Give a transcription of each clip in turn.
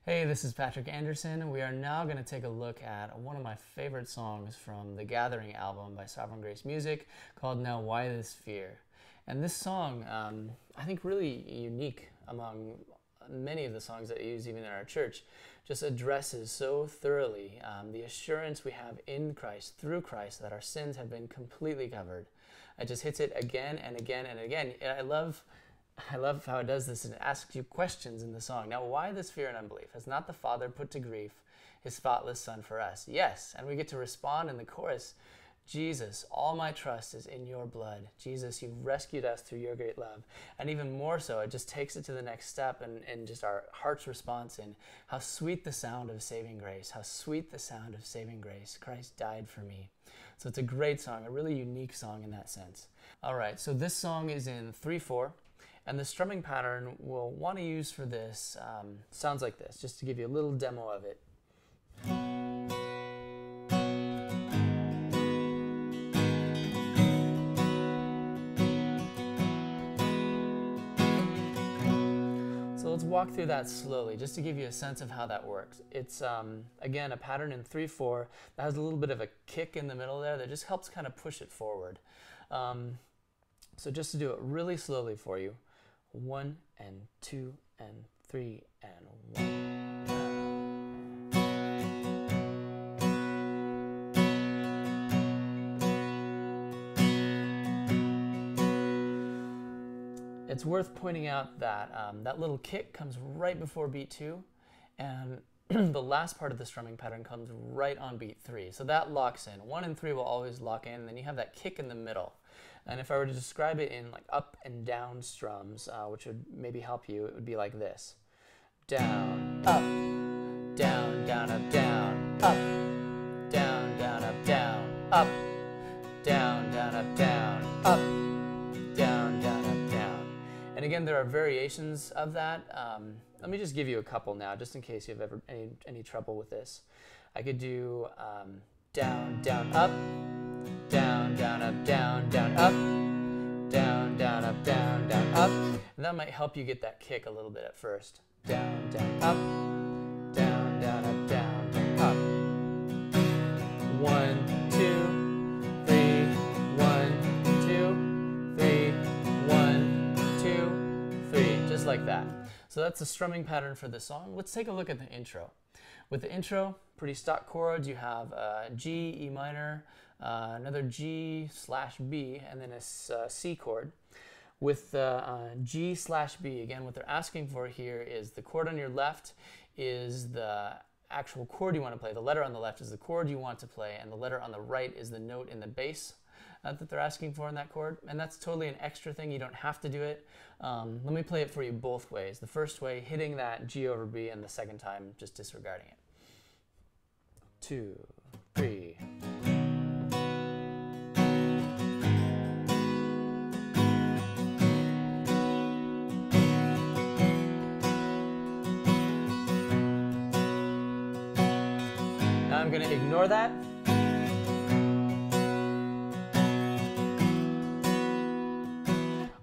Hey, this is Patrick Anderson. We are now going to take a look at one of my favorite songs from the Gathering album by SovGraceMusic called Now Why This Fear? And this song, I think really unique among many of the songs that I use even in our church, just addresses so thoroughly the assurance we have in Christ, through Christ, that our sins have been completely covered. It just hits it again and again and again. And I love how it does this, and it asks you questions in the song. Now, why this fear and unbelief? Has not the Father put to grief his thoughtless Son for us? Yes, and we get to respond in the chorus, Jesus, all my trust is in your blood. Jesus, you've rescued us through your great love. And even more so, it just takes it to the next step and just our heart's response in how sweet the sound of saving grace, how sweet the sound of saving grace. Christ died for me. So it's a great song, a really unique song in that sense. All right, so this song is in 3/4. And the strumming pattern we'll want to use for this sounds like this, just to give you a little demo of it. So let's walk through that slowly, just to give you a sense of how that works. It's, again, a pattern in 3/4 that has a little bit of a kick in the middle there that just helps kind of push it forward. So just to do it really slowly for you. 1 and 2 and 3 and 1. It's worth pointing out that that little kick comes right before beat 2, and the last part of the strumming pattern comes right on beat 3. So that locks in. 1 and 3 will always lock in, and then you have that kick in the middle. And if I were to describe it in like up and down strums, which would maybe help you, it would be like this. Down, up, down, down, up, down, up, down, down, up, down, up, down, down, up, down, up, down, down, up, down. And again, there are variations of that. Let me just give you a couple now, just in case you have ever any trouble with this. I could do down, down, up, down, down, up, down, down, up, down, down, up, down, down, up. And that might help you get that kick a little bit at first. Down, down, up, down, down, up, down, down, up. 1, 2, 3, 1, 2, 3, 1, 2, 3, just like that. So that's the strumming pattern for this song. Let's take a look at the intro. With the intro, pretty stock chords. You have G, E minor, another G/B, and then a C chord. With G/B, again, what they're asking for here is the chord on your left is the actual chord you want to play. The letter on the left is the chord you want to play, and the letter on the right is the note in the bass that they're asking for in that chord. And that's totally an extra thing. You don't have to do it. Let me play it for you both ways. The first way, hitting that G over B, and the second time, just disregarding it. 2, 3. Now I'm going to ignore that.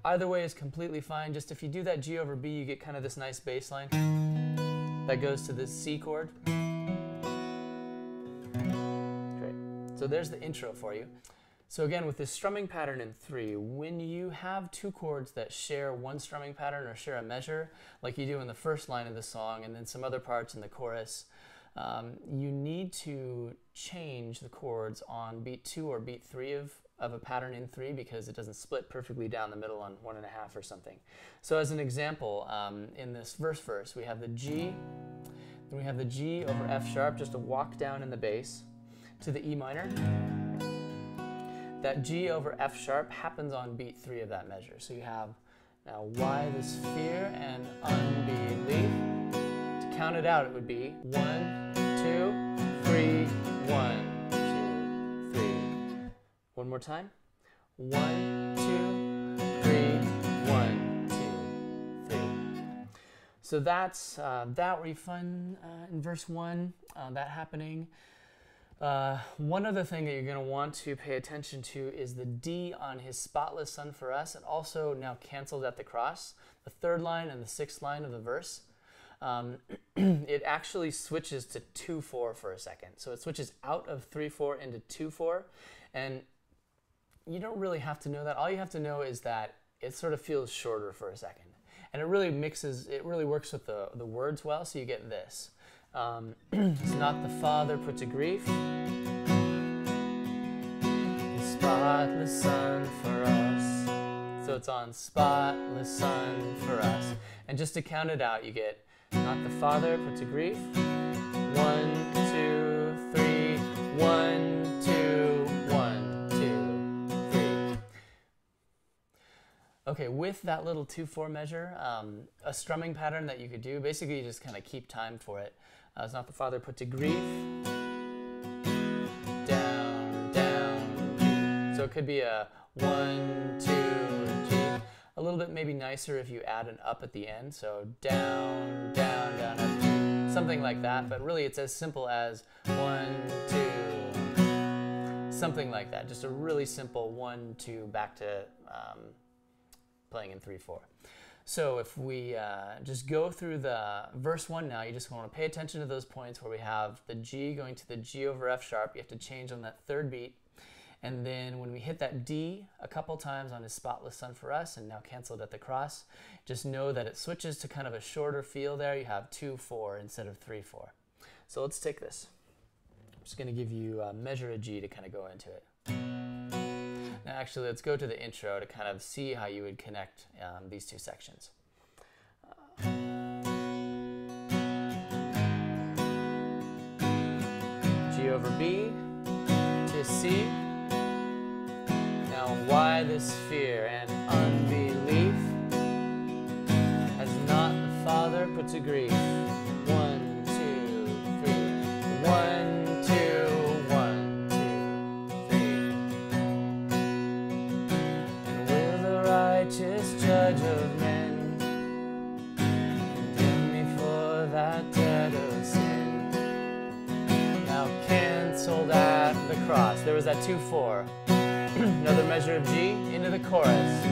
Either way is completely fine. Just if you do that G over B, you get kind of this nice bass line that goes to this C chord. Great. So there's the intro for you. So again, with this strumming pattern in 3, when you have two chords that share one strumming pattern or share a measure, like you do in the first line of the song and then some other parts in the chorus, you need to change the chords on beat 2 or beat 3 of a pattern in 3, because it doesn't split perfectly down the middle on 1.5 or something. So as an example, in this verse, we have the G, then we have the G over F sharp, just a walk down in the bass, to the E minor. That G over F sharp happens on beat 3 of that measure. So you have, now why this fear and unbelief? To count it out, it would be 1, 2, 3, 1, 2, 3. One more time. 1, 2, 3, 1, 2, 3. So that's that where you find in verse 1, that happening. One other thing that you're going to want to pay attention to is the D on his spotless Son for us, and also now canceled at the cross, the third line and the sixth line of the verse. it actually switches to 2/4 for a second. So it switches out of 3/4 into 2/4, and you don't really have to know that. All you have to know is that it sort of feels shorter for a second. And it really mixes, it really works with the words well, so you get this. It's not the Father put to grief, the spotless Son for us. So it's on spotless Son for us. And just to count it out, you get not the Father put to grief. 1, 2, 3, 1, 2, 1, 2, 3. Okay, with that little 2/4 measure, a strumming pattern that you could do, basically you just kind of keep time for it. It's not the Father put to grief. Down, down, G. So it could be a 1, 2, G. A little bit maybe nicer if you add an up at the end. So down, down, down, up, something like that. But really it's as simple as 1, 2, something like that. Just a really simple 1, 2, back to playing in 3/4. So if we just go through the verse 1 now, you just want to pay attention to those points where we have the G going to the G over F sharp. You have to change on that third beat. And then when we hit that D a couple times on His spotless Son for us, and now canceled at the cross, just know that it switches to kind of a shorter feel there. You have 2/4 instead of 3/4. So let's take this. I'm just going to give you a measure of G to kind of go into it. Now actually, let's go to the intro to kind of see how you would connect these two sections. G over B to C. Now why this fear and unbelief has not the Father put to grief? 1, 2, 3. 1, 2, 1, 2, 3. And will the righteous judge of men condemn me for that debt of sin? Now canceled at the cross. There was that 2/4. Another measure of G into the chorus.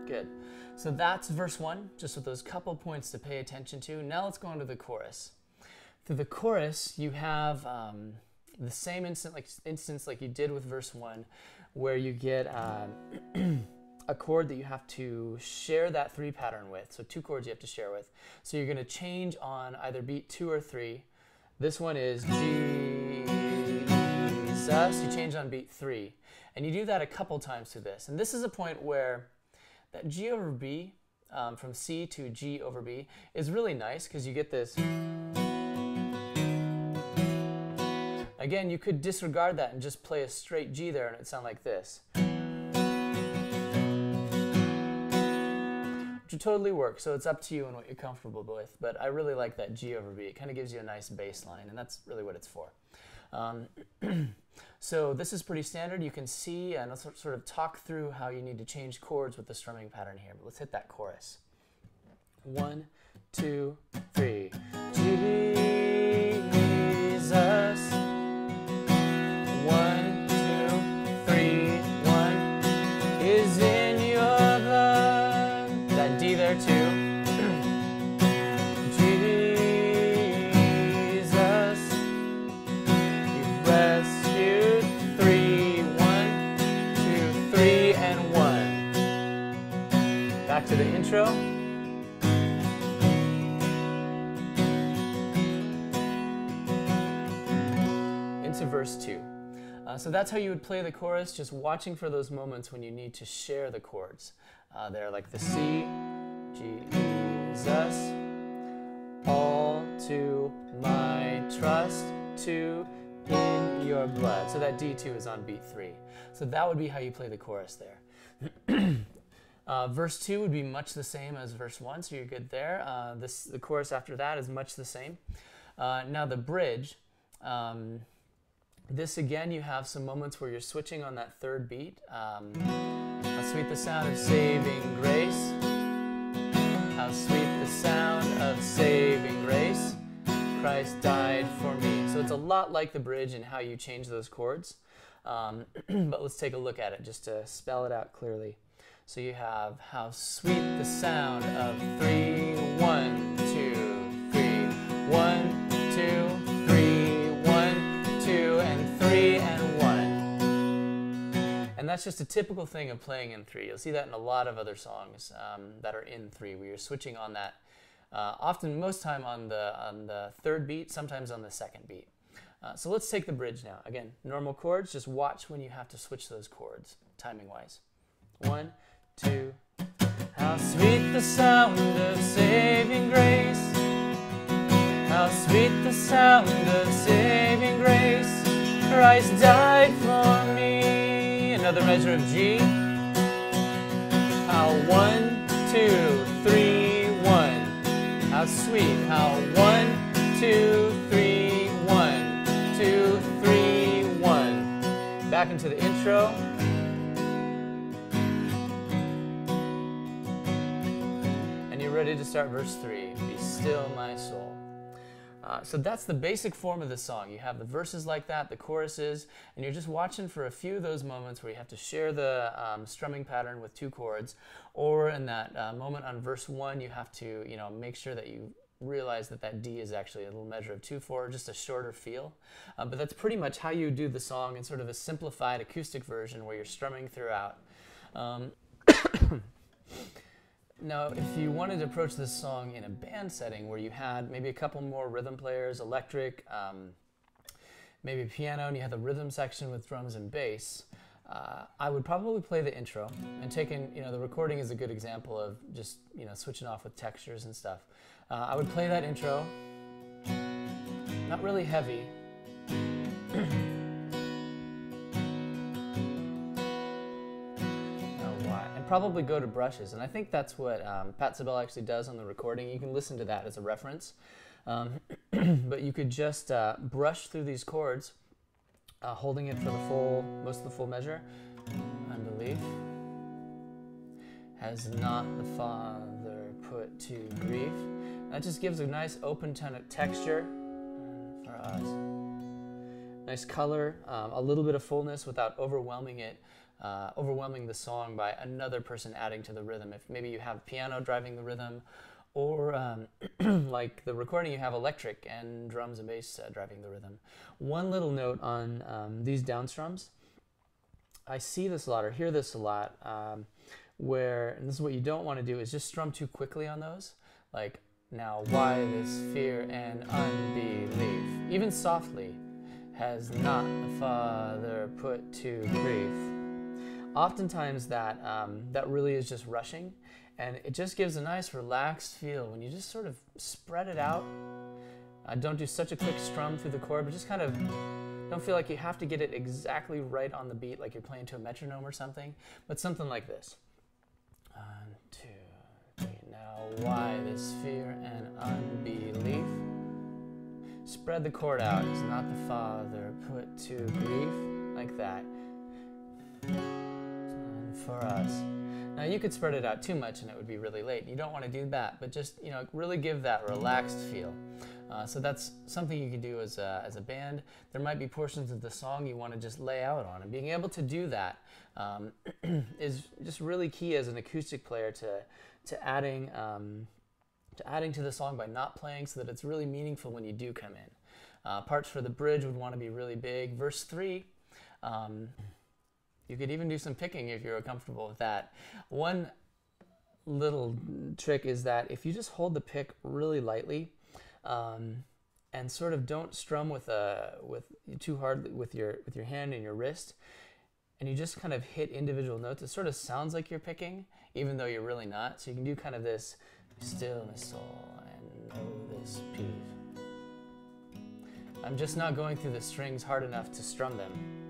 Good. So that's verse 1, just with those couple points to pay attention to. Now let's go on to the chorus. Through the chorus, you have the same instance like you did with verse 1, where you get a chord that you have to share that 3 pattern with. So 2 chords you have to share with. So you're going to change on either beat 2 or 3. This one is Jesus. You change on beat 3. And you do that a couple times through this. And this is a point where that G over B, from C to G over B, is really nice because you get this. Again, you could disregard that and just play a straight G there and it'd sound like this. Which would totally work, so it's up to you and what you're comfortable with. But I really like that G over B. It kind of gives you a nice bass line, and that's really what it's for. So this is pretty standard. You can see, and I'll sort of talk through how you need to change chords with the strumming pattern here. But let's hit that chorus. 1, 2, 3. Jesus. 1, 2, 3. 1 is in your blood. That D there too. Jesus, you've rescued. 3, 1, 2, 3, and 1. Back to the intro. Into verse 2. So that's how you would play the chorus, just watching for those moments when you need to share the chords. They're like the C, Jesus, all to my trust, to in your blood. So that D2 is on beat 3. So that would be how you play the chorus there. Verse 2 would be much the same as verse 1, so you're good there. The chorus after that is much the same. Now the bridge. This again, you have some moments where you're switching on that third beat. How sweet the sound of saving grace. How sweet the sound of saving grace. Christ died for me. So it's a lot like the bridge in how you change those chords. But let's take a look at it just to spell it out clearly. So you have how sweet the sound of 3, 1, 2, 3, 1, 2, 3, 1, 2, and 3 and 1. And that's just a typical thing of playing in 3. You'll see that in a lot of other songs that are in 3, where you're switching on that. Often, most time on the third beat, sometimes on the second beat. So let's take the bridge now. Again, normal chords. Just watch when you have to switch those chords, timing-wise. 1, 2. How sweet the sound of saving grace. How sweet the sound of saving grace. Christ died for me. Another measure of G. How 1, 2, 3, 1. How sweet. How 1, 2, 3, 1, 2, 3, 1. Back into the intro. Ready to start verse 3. Be still, my soul. So that's the basic form of the song. You have the verses like that, the choruses, and you're just watching for a few of those moments where you have to share the strumming pattern with 2 chords, or in that moment on verse 1, you have to make sure that you realize that that D is actually a little measure of 2/4, just a shorter feel. But that's pretty much how you do the song in sort of a simplified acoustic version where you're strumming throughout. Now, if you wanted to approach this song in a band setting where you had maybe a couple more rhythm players, electric, maybe a piano, and you had the rhythm section with drums and bass, I would probably play the intro, and the recording is a good example of just switching off with textures and stuff. I would play that intro, not really heavy. Probably go to brushes, and I think that's what Pat Sabel actually does on the recording. You can listen to that as a reference, but you could just brush through these chords, holding it for most of the full measure. Unbelief has not the Father put to grief. That just gives a nice open tone of texture for us. Nice color, a little bit of fullness without overwhelming it. Overwhelming the song by another person adding to the rhythm. If maybe you have piano driving the rhythm, or like the recording, you have electric and drums and bass driving the rhythm. One little note on these down strums. I see this a lot, or hear this a lot, where, and this is what you don't want to do, is just strum too quickly on those. Like, now why this fear and unbelief, even softly, has not the Father put to grief. Oftentimes that really is just rushing, and it just gives a nice relaxed feel when you just sort of spread it out. Don't do such a quick strum through the chord, but just kind of don't feel like you have to get it exactly right on the beat like you're playing to a metronome or something, but something like this. 1, 2, 3, now why this fear and unbelief? Spread the chord out, is not the Father put to grief, like that. For us. Now you could spread it out too much and it would be really late. You don't want to do that, but just really give that relaxed feel. So that's something you can do as a band. There might be portions of the song you want to just lay out on, and being able to do that is just really key as an acoustic player to adding to the song by not playing, so that it's really meaningful when you do come in. Parts for the bridge would want to be really big. Verse 3. You could even do some picking if you're comfortable with that. One little trick is that if you just hold the pick really lightly, and sort of don't strum with too hard with your hand and your wrist, and you just kind of hit individual notes, it sort of sounds like you're picking, even though you're really not. So you can do kind of this, still my soul and know this peace. I'm just not going through the strings hard enough to strum them.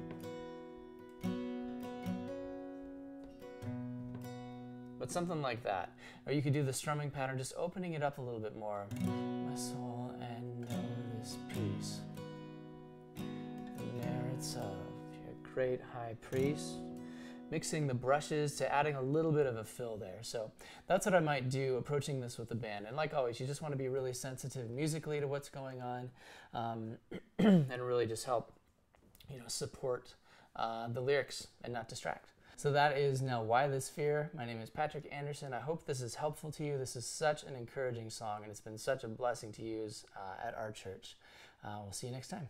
But something like that. Or you could do the strumming pattern, just opening it up a little bit more. My soul and know this peace. The merits of your great high priest. Mixing the brushes to adding a little bit of a fill there. So that's what I might do approaching this with the band. And like always, you just want to be really sensitive musically to what's going on, and really just help support the lyrics and not distract. So that is Now Why This Fear. My name is Patrick Anderson. I hope this is helpful to you. This is such an encouraging song, and it's been such a blessing to use at our church. We'll see you next time.